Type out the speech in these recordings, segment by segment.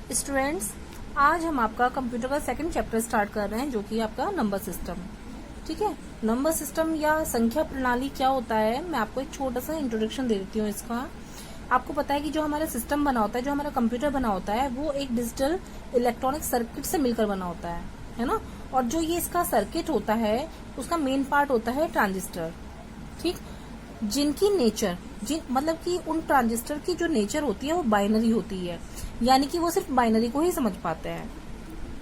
Students, आज हम आपका कंप्यूटर का सेकंड चैप्टर स्टार्ट कर रहे हैं जो कि आपका नंबर सिस्टम। ठीक है, नंबर सिस्टम या संख्या प्रणाली क्या होता है, मैं आपको एक छोटा सा इंट्रोडक्शन दे देती हूँ इसका। आपको पता है कि जो हमारा सिस्टम बना होता है, जो हमारा कंप्यूटर बना होता है, वो एक डिजिटल इलेक्ट्रॉनिक सर्किट से मिलकर बना होता है ना। और जो ये इसका सर्किट होता है उसका मेन पार्ट होता है ट्रांजिस्टर। ठीक, जिनकी नेचर मतलब कि उन ट्रांजिस्टर की जो नेचर होती है वो बाइनरी होती है, यानी कि वो सिर्फ बाइनरी को ही समझ पाते हैं।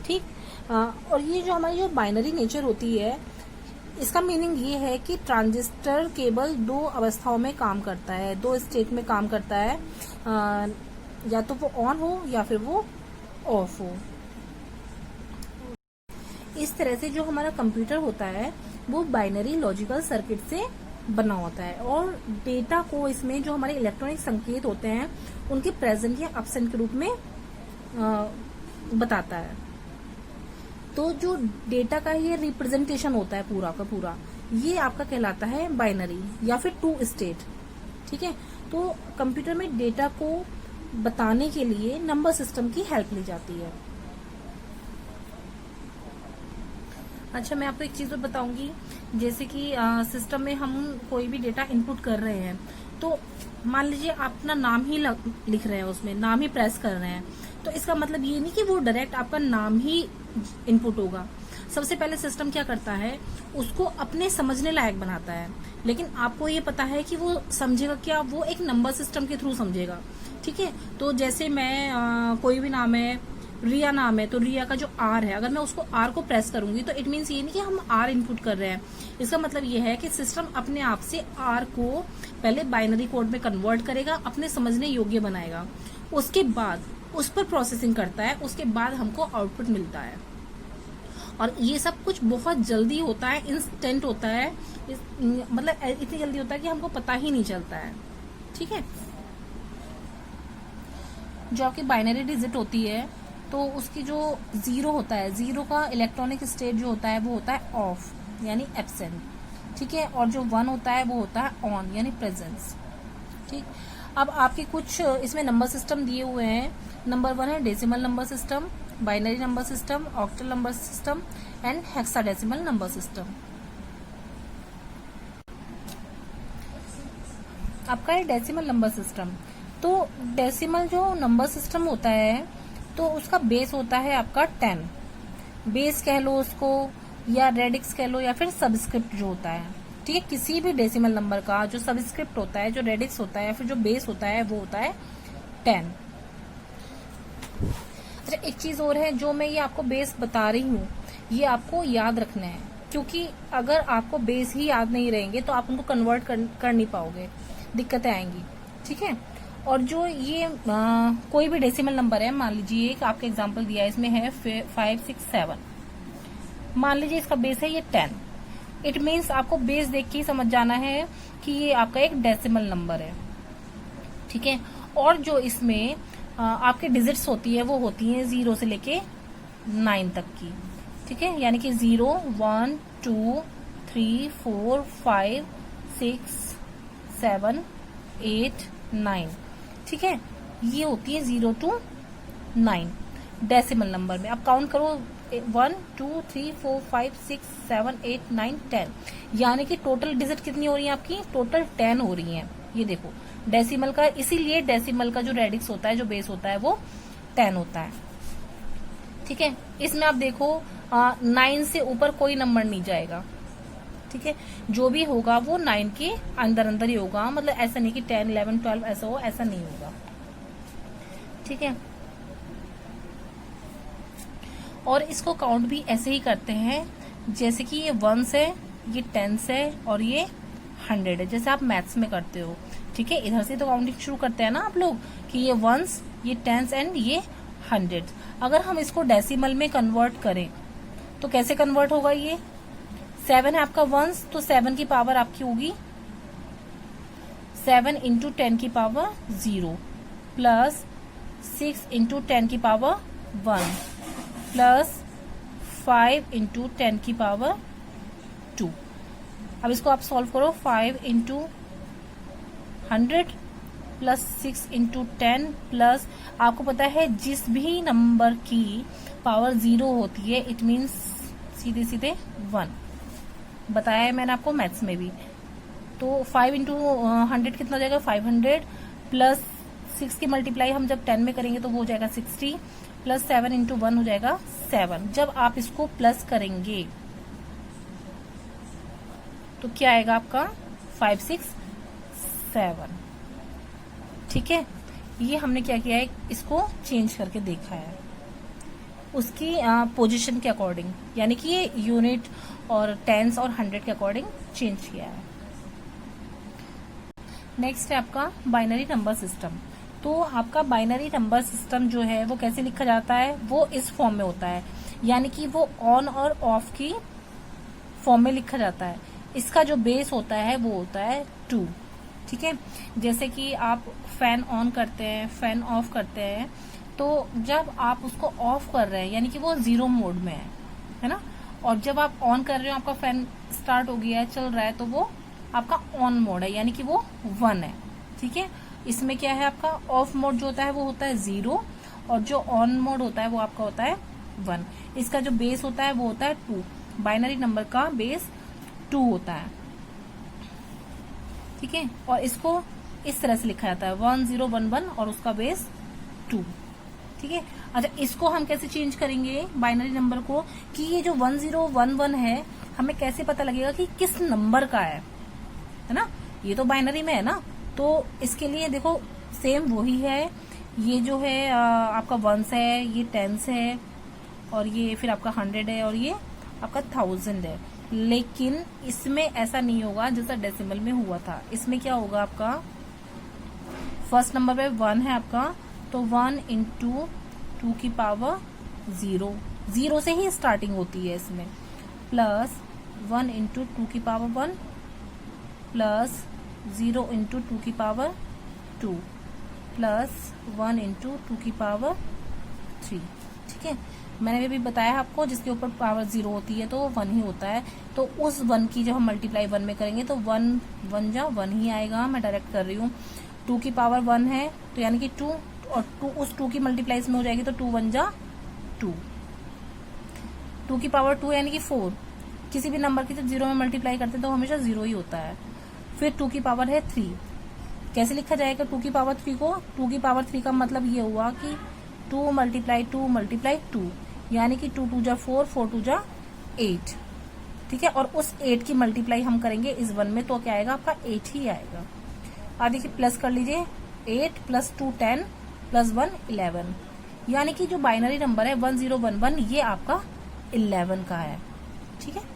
ठीक, और ये जो हमारी जो बाइनरी नेचर होती है, इसका मीनिंग ये है कि ट्रांजिस्टर केवल दो अवस्थाओं में काम करता है, दो स्टेट में काम करता है, या तो वो ऑन हो या फिर वो ऑफ हो। इस तरह से जो हमारा कंप्यूटर होता है वो बाइनरी लॉजिकल सर्किट से बना होता है, और डेटा को इसमें जो हमारे इलेक्ट्रॉनिक संकेत होते हैं उनके प्रेजेंट या एब्सेंट के रूप में बताता है। तो जो डेटा का ये रिप्रेजेंटेशन होता है पूरा का पूरा, ये आपका कहलाता है बाइनरी या फिर टू स्टेट। ठीक है, तो कंप्यूटर में डेटा को बताने के लिए नंबर सिस्टम की हेल्प ली जाती है। अच्छा, मैं आपको एक चीज और बताऊंगी, जैसे कि सिस्टम में हम कोई भी डेटा इनपुट कर रहे हैं, तो मान लीजिए आप अपना नाम ही लिख रहे हैं, उसमें नाम ही प्रेस कर रहे हैं, तो इसका मतलब ये नहीं कि वो डायरेक्ट आपका नाम ही इनपुट होगा। सबसे पहले सिस्टम क्या करता है, उसको अपने समझने लायक बनाता है, लेकिन आपको ये पता है कि वो समझेगा क्या, वो एक नंबर सिस्टम के थ्रू समझेगा। ठीक है, तो जैसे मैं कोई भी नाम है, रिया नाम है, तो रिया का जो आर है, अगर मैं उसको आर को प्रेस करूंगी तो इट मीन्स ये नहीं कि हम आर इनपुट कर रहे हैं। इसका मतलब ये है कि सिस्टम अपने आप से आर को पहले बाइनरी कोड में कन्वर्ट करेगा, अपने समझने योग्य बनाएगा, उसके बाद उस पर प्रोसेसिंग करता है, उसके बाद हमको आउटपुट मिलता है। और ये सब कुछ बहुत जल्दी होता है, इंस्टेंट होता है, मतलब इतनी जल्दी होता है कि हमको पता ही नहीं चलता है। ठीक है, जो आपकी बाइनरी डिजिट होती है, तो उसकी जो जीरो होता है, जीरो का इलेक्ट्रॉनिक स्टेट जो होता है वो होता है ऑफ यानी एब्सेंट। ठीक है, और जो वन होता है वो होता है ऑन यानी प्रेजेंस। ठीक, अब आपके कुछ इसमें नंबर सिस्टम दिए हुए हैं। नंबर 1 है decimal number system, binary number system, octal number system and hexadecimal number system. आपका है डेसिमल नंबर सिस्टम। तो डेसिमल जो नंबर सिस्टम होता है, तो उसका बेस होता है आपका 10। बेस कह लो उसको, या रेडिक्स कह लो, या फिर सबस्क्रिप्ट जो होता है। ठीक है, किसी भी डेसिमल नंबर का जो सबस्क्रिप्ट होता है, जो रेडिक्स होता है, फिर जो बेस होता है वो होता है 10। अच्छा, एक चीज और है, जो मैं ये आपको बेस बता रही हूँ ये आपको याद रखना है, क्योंकि अगर आपको बेस ही याद नहीं रहेंगे तो आप उनको कन्वर्ट कर नहीं पाओगे, दिक्कतें आएंगी। ठीक है, और जो ये कोई भी डेसिमल नंबर है, मान लीजिए एक आपका एग्जांपल दिया है, इसमें है 5, 6, 7, मान लीजिए इसका बेस है ये 10। इट मीन्स आपको बेस देख के ही समझ जाना है कि ये आपका एक डेसिमल नंबर है। ठीक है, और जो इसमें आपके डिजिट्स होती है वो होती हैं 0 से लेके 9 तक की। ठीक है, यानी कि 0, 1, 2, 3, 4, 5, 6, 7, 8, 9। ठीक है, ये होती है 0 to 9 डेसिमल नंबर में। अब काउंट करो, 1, 2, 3, 4, 5, 6, 7, 8, 9, 10, यानी कि टोटल डिजिट कितनी हो रही है आपकी, टोटल 10 हो रही हैं। ये देखो डेसिमल का, इसीलिए डेसिमल का जो रेडिक्स होता है, जो बेस होता है, वो 10 होता है। ठीक है, इसमें आप देखो 9 से ऊपर कोई नंबर नहीं जाएगा। ठीक है, जो भी होगा वो 9 के अंदर अंदर ही होगा, मतलब ऐसा नहीं कि 10, 11, 12 ऐसा हो, ऐसा नहीं होगा। ठीक है, और इसको काउंट भी ऐसे ही करते हैं, जैसे कि ये 1 है, ये 10 है, और ये 100 है, जैसे आप मैथ्स में करते हो। ठीक है, इधर से तो काउंटिंग शुरू करते हैं ना आप लोग, कि ये 1s, ये 10s एंड ये 100। अगर हम इसको डेसिमल में कन्वर्ट करें तो कैसे कन्वर्ट होगा, ये 7 है आपका 1s, तो 7 की पावर आपकी होगी 7 इंटू 10 की पावर 0 प्लस 6 इंटू 10 की पावर 1 प्लस 5 इंटू 10 की पावर 2। अब इसको आप सॉल्व करो, 5 इंटू 100 प्लस 6 इंटू 10 प्लस, आपको पता है जिस भी नंबर की पावर 0 होती है इट मीन्स सीधे सीधे 1, बताया है मैंने आपको मैथ्स में भी। तो 5 इंटू 100 कितना हो जाएगा 500 प्लस 6 की मल्टीप्लाई हम जब 10 में करेंगे तो वो हो जाएगा 60 प्लस 7 इंटू 1 हो जाएगा 7। जब आप इसको प्लस करेंगे तो क्या आएगा आपका 5 6 7। ठीक है, ये हमने क्या किया है, इसको चेंज करके देखा है उसकी पोजीशन के अकॉर्डिंग, यानी कि ये यूनिट और टेंस और 100 के अकॉर्डिंग चेंज किया है। नेक्स्ट है आपका बाइनरी नंबर सिस्टम। तो आपका बाइनरी नंबर सिस्टम जो है वो कैसे लिखा जाता है, वो इस फॉर्म में होता है, यानी कि वो ऑन और ऑफ की फॉर्म में लिखा जाता है। इसका जो बेस होता है वो होता है 2। ठीक है, जैसे कि आप फैन ऑन करते हैं, फैन ऑफ करते हैं, तो जब आप उसको ऑफ कर रहे हैं यानी कि वो 0 मोड में है ना, और जब आप ऑन कर रहे हो आपका फैन स्टार्ट हो गया है, चल रहा है, तो वो आपका ऑन मोड है, यानी कि वो 1 है। ठीक है, इसमें क्या है आपका ऑफ मोड जो होता है वो होता है 0 और जो ऑन मोड होता है वो आपका होता है 1। इसका जो बेस होता है वो होता है 2। बाइनरी नंबर का बेस 2 होता है। ठीक है, और इसको इस तरह से लिखा जाता है 1011 और उसका बेस 2। ठीक है, अच्छा इसको हम कैसे चेंज करेंगे बाइनरी नंबर को, कि ये जो 1011 है हमें कैसे पता लगेगा कि किस नंबर का है ना, ये तो बाइनरी में है ना, तो इसके लिए देखो सेम वही है, ये जो है आपका 1s है, ये 10s है, और ये फिर आपका 100 है, और ये आपका 1000 है। लेकिन इसमें ऐसा नहीं होगा जैसा डेसिमल में हुआ था। इसमें क्या होगा आपका फर्स्ट नंबर पे 1 है आपका, तो 1 इंटू 2 की पावर 0, 0 से ही स्टार्टिंग होती है इसमें, प्लस 1 इंटू 2 की पावर 1 प्लस 0 इंटू 2 की पावर 2 प्लस 1 इंटू 2 की पावर 3। ठीक है, मैंने भी बताया आपको जिसके ऊपर पावर 0 होती है तो वो 1 ही होता है। तो उस 1 की जब हम मल्टीप्लाई 1 में करेंगे तो 1 1 जा 1 ही आएगा। मैं डायरेक्ट कर रही हूँ, 2 की पावर 1 है तो यानी कि 2, और 2 उस 2 की मल्टीप्लाई में हो जाएगी तो 2 1 जा 2, 2 की पावर 2 यानी कि 4। किसी भी नंबर की जब 0 में मल्टीप्लाई करते हैं तो हमेशा 0 ही होता है। फिर 2 की पावर है 3, कैसे लिखा जाएगा 2 की पावर 3 को, 2 की पावर 3 का मतलब ये हुआ कि 2 मल्टीप्लाई 2 मल्टीप्लाई 2, यानी कि 2 2 जा 4, 4 2 जा 8। ठीक है, और उस 8 की मल्टीप्लाई हम करेंगे इस 1 में तो क्या आएगा आपका 8 ही आएगा। अब देखिए प्लस कर लीजिए, 8 प्लस 2 10 प्लस 1 11, यानी कि जो बाइनरी नंबर है 1011 ये आपका 11 का है। ठीक है,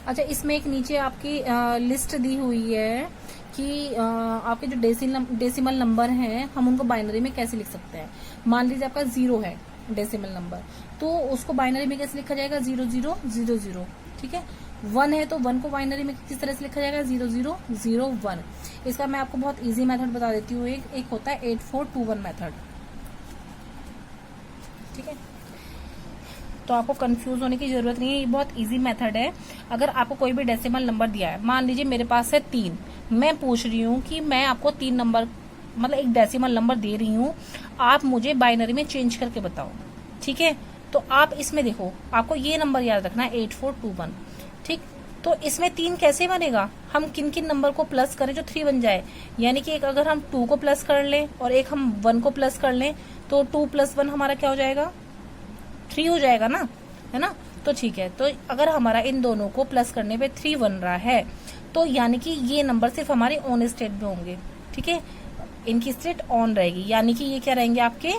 अच्छा इसमें एक नीचे आपकी लिस्ट दी हुई है कि आपके जो डेसिमल नंबर हैं हम उनको बाइनरी में कैसे लिख सकते हैं। मान लीजिए आपका 0 है डेसिमल नंबर, तो उसको बाइनरी में कैसे लिखा जाएगा 0000। ठीक है, 1 है तो 1 को बाइनरी में किस तरह से लिखा जाएगा 0001। इसका मैं आपको बहुत इजी मेथड बता देती हूँ, एक होता है 8421 मेथड। ठीक है, तो आपको कंफ्यूज होने की जरूरत नहीं है, ये बहुत इजी मेथड है। अगर आपको कोई भी डेसिमल नंबर दिया है, मान लीजिए मेरे पास है 3, मैं पूछ रही हूँ कि मैं आपको 3 नंबर मतलब एक डेसिमल नंबर दे रही हूँ, आप मुझे बाइनरी में चेंज करके बताओ। ठीक है, तो आप इसमें देखो आपको ये नंबर याद रखना है 8421। ठीक, तो इसमें 3 कैसे बनेगा, हम किन किन नंबर को प्लस करें जो 3 बन जाए, यानी कि एक अगर हम 2 को प्लस कर लें और एक हम 1 को प्लस कर लें तो 2 + 1 हमारा क्या हो जाएगा 3 हो जाएगा ना, है ना। तो ठीक है, तो अगर हमारा इन दोनों को प्लस करने पे 3 बन रहा है तो यानी कि ये नंबर सिर्फ हमारे ऑन स्टेट में होंगे। ठीक है, इनकी स्टेट ऑन रहेगी, यानी कि ये क्या रहेंगे आपके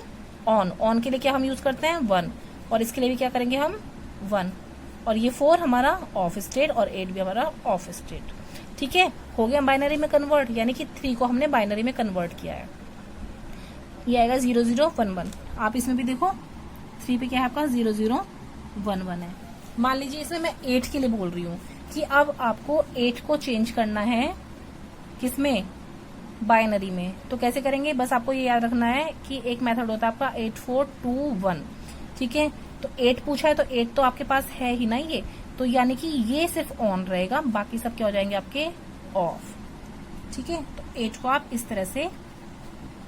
ऑन के लिए क्या हम यूज करते हैं 1, और इसके लिए भी क्या करेंगे हम 1, और ये 4 हमारा ऑफ स्टेट और 8 भी हमारा ऑफ स्टेट। ठीक है, हो गया बाइनरी में कन्वर्ट, यानी कि 3 को हमने बाइनरी में कन्वर्ट किया है। ये आएगा 0011। आप इसमें भी देखो 3 पे क्या है आपका 0011 है। मान लीजिए इसमें मैं 8 के लिए बोल रही हूँ कि अब आपको 8 को चेंज करना है किसमें बाइनरी में, तो कैसे करेंगे, बस आपको ये याद रखना है कि एक मेथड होता है आपका 8421। ठीक है, तो 8 पूछा है तो 8 तो आपके पास है ही ना ये, तो यानी कि ये सिर्फ ऑन रहेगा, बाकी सब क्या हो जाएंगे आपके ऑफ। ठीक है, तो 8 को आप इस तरह से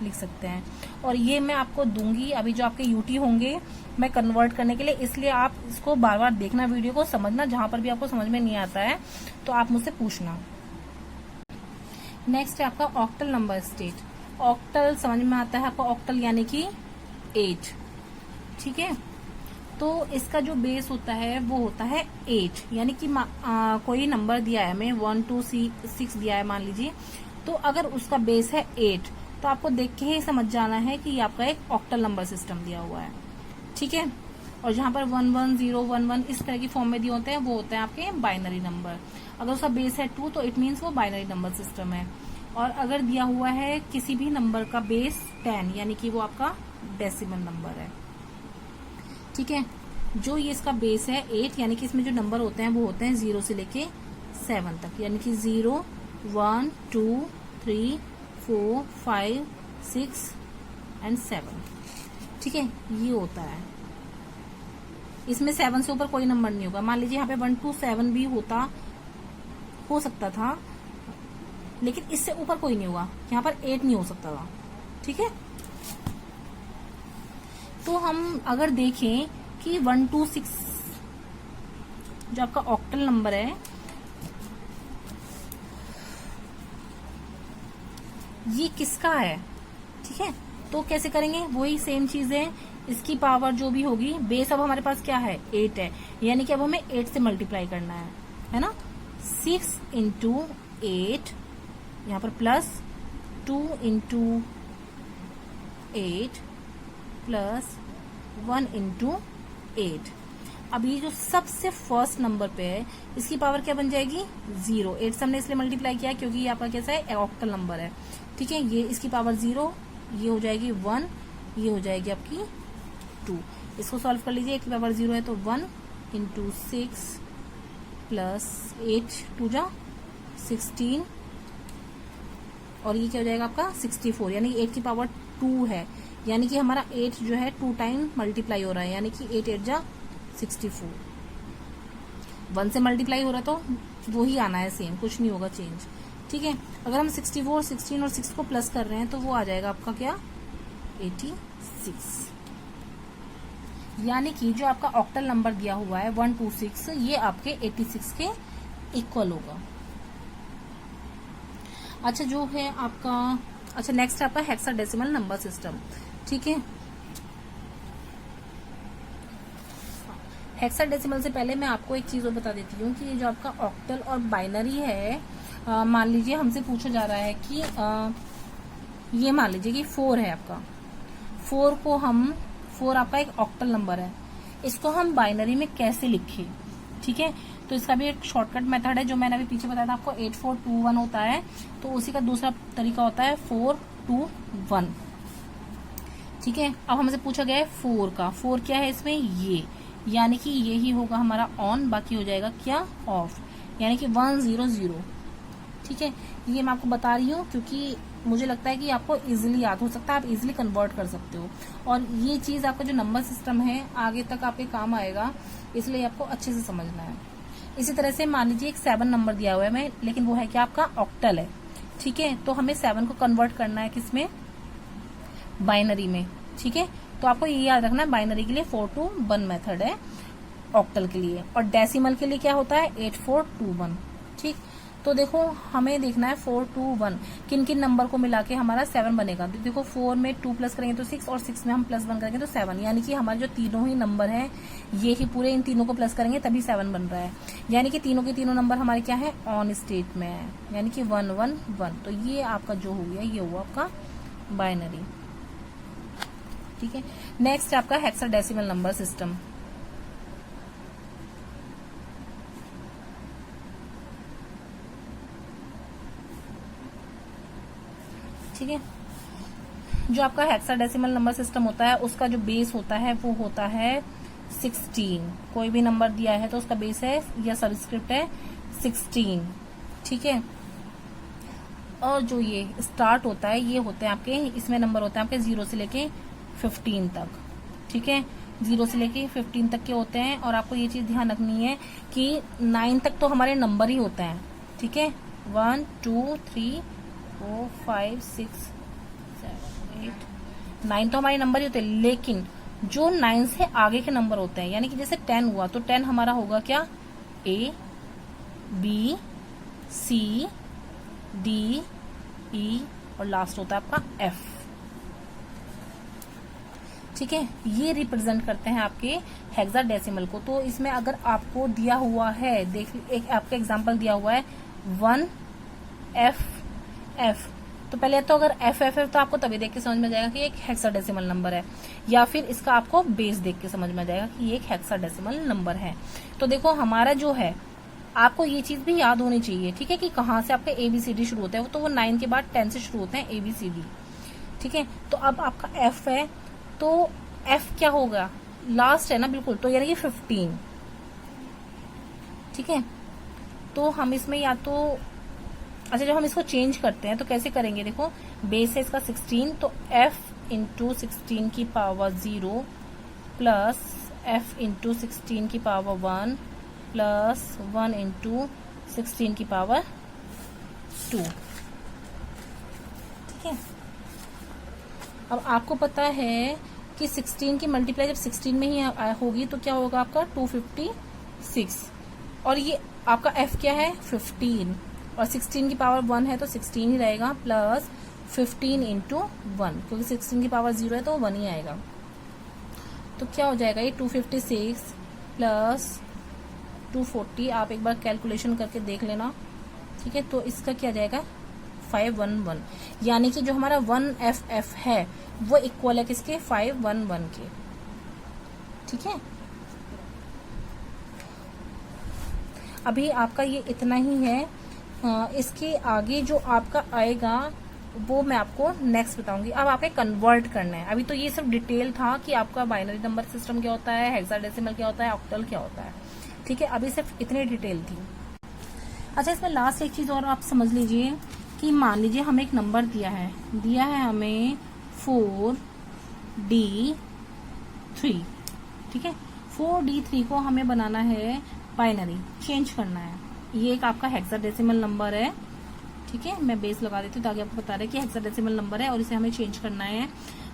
लिख सकते हैं। और ये मैं आपको दूंगी अभी जो आपके यूटी होंगे मैं कन्वर्ट करने के लिए, इसलिए आप इसको बार बार देखना, वीडियो को समझना, जहां पर भी आपको समझ में नहीं आता है तो आप मुझसे पूछना। नेक्स्ट है आपका ऑक्टल नंबर स्टेट। ऑक्टल समझ में आता है आपको, ऑक्टल यानी कि 8, ठीक है। तो इसका जो बेस होता है वो होता है 8, यानी कि कोई नंबर दिया है हमें 1 2 6 दिया है मान लीजिए, तो अगर उसका बेस है 8 तो आपको देख के ही समझ जाना है कि ये आपका एक ऑक्टल नंबर सिस्टम दिया हुआ है, ठीक है। और जहां पर 1 1 0 1 1 इस तरह की फॉर्म में दिए होते हैं वो होते हैं आपके बाइनरी नंबर। अगर उसका बेस है 2 तो इट मीन्स वो बाइनरी नंबर सिस्टम है। और अगर दिया हुआ है किसी भी नंबर का बेस 10 यानी कि वो आपका डेसिमल नंबर है, ठीक है। जो ये इसका बेस है 8 यानी कि इसमें जो नंबर होते हैं वो होते हैं 0 से लेके 7 तक, यानी कि 0 1 2 3 4 5 6 एंड 7, ठीक है। ये होता है, इसमें 7 से ऊपर कोई नंबर नहीं होगा। मान लीजिए यहाँ पे 1 2 7 भी हो सकता था, लेकिन इससे ऊपर कोई नहीं होगा। यहाँ पर 8 नहीं हो सकता था, ठीक है। तो हम अगर देखें कि 1 2 6 जो आपका ऑक्टल नंबर है, ये किसका है, ठीक है। तो कैसे करेंगे, वही सेम चीज है, इसकी पावर जो भी होगी, बेस अब हमारे पास क्या है 8 है, यानी कि अब हमें 8 से मल्टीप्लाई करना है ना। 6 इंटू 8, यहाँ पर प्लस 2 इंटू 8 प्लस 1 इंटू 8। अब ये जो सबसे फर्स्ट नंबर पे है इसकी पावर क्या बन जाएगी 0। 8 से हमने इसलिए मल्टीप्लाई किया क्योंकि ये आपका कैसा है ऑक्टल नंबर है, ठीक है। ये इसकी पावर 0, ये हो जाएगी 1, ये हो जाएगी आपकी 2। इसको सॉल्व कर लीजिए, 8 की पावर 0 है तो 1 इंटू 6 प्लस 8 2 जा 16, और ये क्या हो जाएगा आपका 64, यानी 8 की पावर 2 है, यानी कि हमारा 8 जो है 2 टाइम मल्टीप्लाई हो रहा है, यानी कि 8 8 जा 64। 1 से मल्टीप्लाई हो रहा तो वो ही आना है, सेम, कुछ नहीं होगा चेंज, ठीक है। अगर हम 64 16 और 6 को प्लस कर रहे हैं तो वो आ जाएगा आपका क्या 86, यानी कि जो आपका ऑक्टल नंबर दिया हुआ है 126 ये आपके 86 के इक्वल होगा। अच्छा जो है आपका, अच्छा नेक्स्ट आपका हेक्साडेसिमल नंबर सिस्टम, ठीक है। हेक्साडेसिमल से पहले मैं आपको एक चीज और बता देती हूँ कि ये जो आपका ऑक्टल और बाइनरी है, मान लीजिए हमसे पूछा जा रहा है कि ये मान लीजिए कि 4 है आपका, 4 आपका एक ऑक्टल नंबर है, इसको हम बाइनरी में कैसे लिखें, ठीक है। तो इसका भी एक शॉर्टकट मेथड है जो मैंने अभी पीछे बताया था आपको, 8421 होता है, तो उसी का दूसरा तरीका होता है 421, ठीक है। अब हमसे पूछा गया है 4 का, 4 क्या है इसमें ये, यानी कि ये ही होगा हमारा ऑन, बाकी हो जाएगा क्या ऑफ, यानी कि 100, ठीक है। ये मैं आपको बता रही हूँ क्योंकि मुझे लगता है कि आपको इजीली याद हो सकता है, आप इजीली कन्वर्ट कर सकते हो, और ये चीज आपका जो नंबर सिस्टम है आगे तक आपके काम आएगा, इसलिए आपको अच्छे से समझना है। इसी तरह से मान लीजिए एक 7 नंबर दिया हुआ है मैं, लेकिन वो है क्या आपका ऑक्टल है, ठीक है। तो हमें 7 को कन्वर्ट करना है किसमें, बाइनरी में, ठीक है। तो आपको ये याद रखना है बाइनरी के लिए 4 to 1 मेथड है, ऑक्टल के लिए, और डेसिमल के लिए क्या होता है 8421, ठीक। तो देखो हमें देखना है 421 किन किन नंबर को मिला के हमारा 7 बनेगा। देखो 4 में 2 प्लस करेंगे तो 6, और 6 में हम प्लस 1 करेंगे तो 7, यानी कि हमारे जो तीनों ही नंबर हैं ये ही पूरे, इन तीनों को प्लस करेंगे तभी 7 बन रहा है, यानी कि तीनों के तीनों नंबर हमारे क्या है ऑन स्टेट में है, यानी कि 111। तो ये आपका जो हो गया ये हुआ आपका बाइनरी, ठीक है। नेक्स्ट आपका हेक्साडेसिमल नंबर सिस्टम, ठीक है। जो आपका हेक्साडेसिमल नंबर सिस्टम होता है उसका जो बेस होता है वो होता है 16। कोई भी नंबर दिया है तो उसका बेस है या सबस्क्रिप्ट है 16, ठीक है। और जो ये स्टार्ट होता है ये होते हैं आपके, इसमें नंबर होते हैं आपके 0 से लेके 15 तक, ठीक है। 0 से लेके 15 तक के होते हैं, और आपको ये चीज ध्यान रखनी है कि 9 तक तो हमारे नंबर ही होते हैं, ठीक है। 1 2 3 4 5 6 7 8 9 तो हमारे नंबर ही होते हैं, लेकिन जो 9 से आगे के नंबर होते हैं, यानी कि जैसे 10 हुआ तो 10 हमारा होगा क्या, A B C D E और लास्ट होता है आपका F। ठीक है, ये रिप्रेजेंट करते हैं आपके हेक्साडेसिमल को। तो इसमें अगर आपको दिया हुआ है, देख एक आपका एग्जांपल दिया हुआ है 1 F F, तो पहले तो अगर F F है तो आपको तभी देख के समझ में जाएगा कि एक हेक्साडेसिमल नंबर है, या फिर इसका आपको बेस देख के समझ में जाएगा कि ये एक हेक्साडेसिमल नंबर है। तो देखो हमारा जो है, आपको ये चीज भी याद होनी चाहिए, ठीक है, कि कहाँ से आपका ABCD शुरू होता है। तो वो 9 के बाद 10 से शुरू होते हैं ABCD। ठीक है, तो अब आपका F है, तो F क्या होगा, लास्ट है ना बिल्कुल, तो यानी कि 15। ठीक है, तो हम इसमें या तो अच्छा, जब हम इसको चेंज करते हैं तो कैसे करेंगे, देखो बेस है इसका 16, तो F इंटू 16 की पावर 0 प्लस F इंटू 16 की पावर 1 प्लस 1 इंटू 16 की पावर 2। ठीक है, अब आपको पता है कि 16 की मल्टीप्लाई जब 16 में ही होगी तो क्या होगा आपका 256, और ये आपका F क्या है 15, और 16 की पावर 1 है तो 16 ही रहेगा, प्लस 15 इंटू 1, क्योंकि 16 की पावर 0 है तो 1 ही आएगा। तो क्या हो जाएगा ये 256 प्लस 240, आप एक बार कैलकुलेशन करके देख लेना। ठीक है, तो इसका क्या जाएगा 511, यानी कि जो हमारा 1FF है वो इक्वल है किसके, 511 के। ठीक है, अभी आपका ये इतना ही है, इसके आगे जो आपका आएगा वो मैं आपको नेक्स्ट बताऊंगी। अब आपको कन्वर्ट करना है, अभी तो ये सिर्फ डिटेल था कि आपका बाइनरी नंबर सिस्टम क्या होता है, हेक्साडेसिमल क्या होता है, ऑक्टल क्या होता है। ठीक है, अभी सिर्फ इतनी डिटेल थी। अच्छा, इसमें लास्ट एक चीज और आप समझ लीजिए कि मान लीजिए हमें एक नंबर दिया है हमें 4D3। ठीक है, 4D3 को हमें बनाना है बाइनरी, चेंज करना है। ये एक आपका हेक्साडेसिमल नंबर है। ठीक है, मैं बेस लगा देती हूँ ताकि आपको बता रहे कि हेक्साडेसिमल नंबर है और इसे हमें चेंज करना है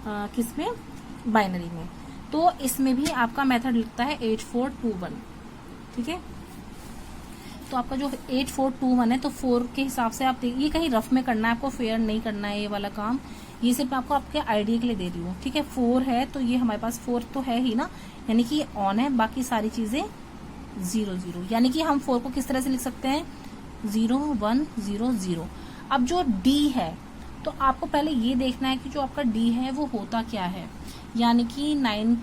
किसमें, बाइनरी में। तो इसमें भी आपका मेथड लगता है 8421। ठीक है, तो आपका जो 8421 है, तो 4 के हिसाब से आप देखिए, ये कहीं रफ में करना है आपको, फेयर नहीं करना है ये वाला काम, ये सिर्फ आपको आपके आइडिया के लिए दे रही हूँ। ठीक है, 4 है तो ये हमारे पास 4 तो है ही ना, यानी कि ये ऑन है, बाकी सारी चीजें 0 0, यानी कि हम 4 को किस तरह से लिख सकते हैं 0 1 0 0। अब जो D है, तो आपको पहले ये देखना है कि जो आपका D है वो होता क्या है, यानी कि 9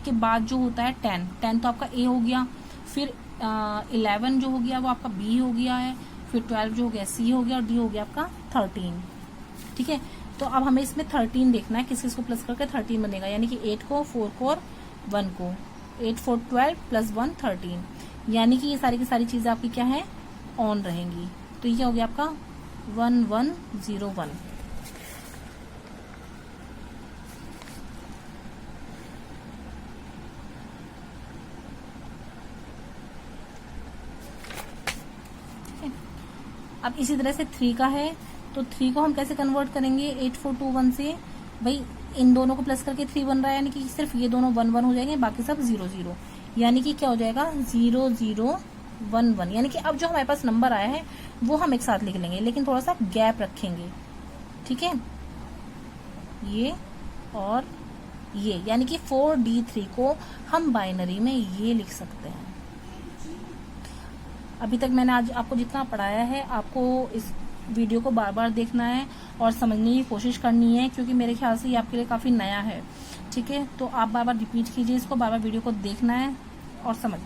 के बाद जो होता है 10 तो आपका A हो गया, फिर 11 जो हो गया वो आपका B हो गया है, फिर 12 जो हो गया C हो गया, और D हो गया आपका 13। ठीक है, तो अब हमें इसमें 13 देखना है, किस किस को प्लस करके 13 बनेगा, यानी कि 8 को, 4 को और 1 को, 8 4 12 प्लस 1 13, यानी कि ये सारी की सारी चीजें आपकी क्या है, ऑन रहेंगी। तो ये हो गया आपका 1101। अब इसी तरह से 3 का है, तो 3 को हम कैसे कन्वर्ट करेंगे 8421 से, भाई इन दोनों को प्लस करके 3 बन रहा है, यानी कि सिर्फ ये दोनों 1 1 हो जाएंगे, बाकी सब 0 0, यानी कि क्या हो जाएगा 0 0 1 1। यानी कि अब जो हमारे पास नंबर आया है वो हम एक साथ लिख लेंगे, लेकिन थोड़ा सा गैप रखेंगे। ठीक है, ये और ये, यानी कि 4D3 को हम बाइनरी में ये लिख सकते हैं। अभी तक मैंने आज आपको जितना पढ़ाया है, आपको इस वीडियो को बार बार देखना है और समझने की कोशिश करनी है, क्योंकि मेरे ख्याल से ये आपके लिए काफी नया है। ठीक है, तो आप बार बार रिपीट कीजिए इसको, बार बार वीडियो को देखना है और समझ